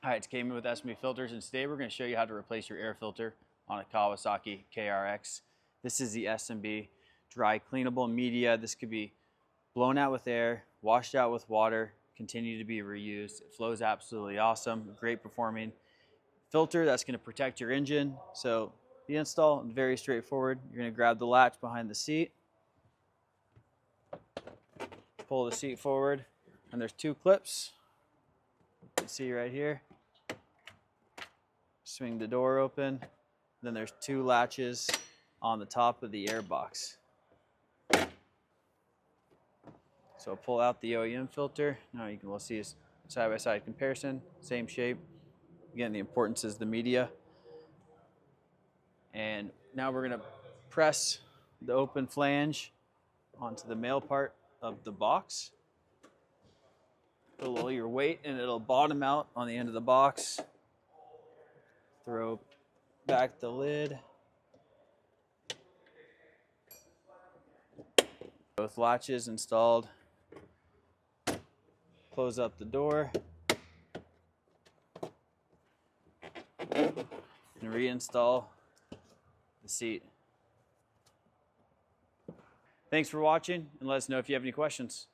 Hi, it's Cayman with SME Filters, and today we're going to show you how to replace your air filter on a Kawasaki KRX. This is the S&B dry cleanable media. This could be blown out with air, washed out with water, continue to be reused. It flows absolutely awesome, great performing filter that's going to protect your engine. So the install is very straightforward. You're going to grab the latch behind the seat, pull the seat forward, and there's two clips. You can see right here. Swing the door open. Then there's two latches on the top of the air box. So pull out the OEM filter. Now you can see a side-by-side comparison, same shape. Again, the importance is the media. And now we're going to press the open flange onto the male part of the box. Put a little of your weight and it'll bottom out on the end of the box. Throw back the lid. Both latches installed. Close up the door. And reinstall the seat. Thanks for watching, and let us know if you have any questions.